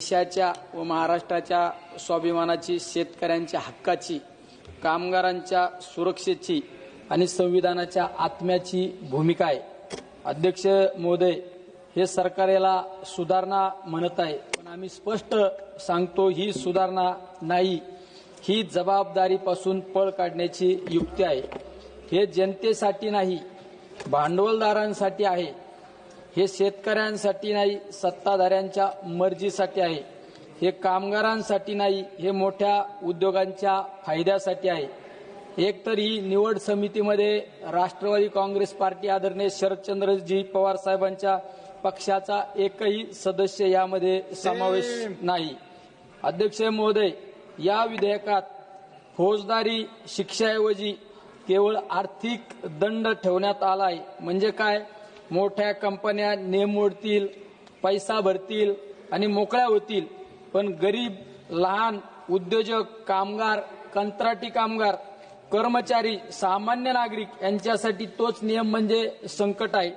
देशाच्या व महाराष्ट्राच्या स्वाभिमानाची, शेतकऱ्यांच्या हक्काची, कामगारांच्या सुरक्षेची आणि संविधानाच्या आत्म्याची भूमिका आहे। अध्यक्ष महोदय, हे सरकार याला सुधारणा म्हणत आहे, पण आम्ही स्पष्ट सांगतो ही सुधारणा नाही, ही जबाबदारीपासून पळ काढण्याची युक्ती आहे। हे जनतेसाठी नाही, भांडवलदारांसाठी आहे। हे शेतकऱ्यांसाठी नाही, सत्ताधाऱ्यांच्या मर्जीसाठी आहे। हे कामगारांसाठी नाही, हे मोठ्या उद्योगांच्या फायद्यासाठी आहे। एकतर ही निवड समितीमध्ये राष्ट्रवादी काँग्रेस पार्टी आदरणीय शरदचंद्रजी पवार साहेबांच्या पक्षाचा एकही सदस्य यामध्ये समावेश नाही। अध्यक्ष महोदय, या विधेयकात फौजदारी शिक्षेऐवजी केवळ आर्थिक दंड ठेवण्यात आला आहे। म्हणजे काय? मोठ्या कंपन्या नेम मोडतील, पैसा भरतील आणि मोकळ्या होतील, पण गरीब, लहान उद्योजक, कामगार, कंत्राटी कामगार, कर्मचारी, सामान्य नागरिक यांच्यासाठी तोच नियम म्हणजे संकट आहे।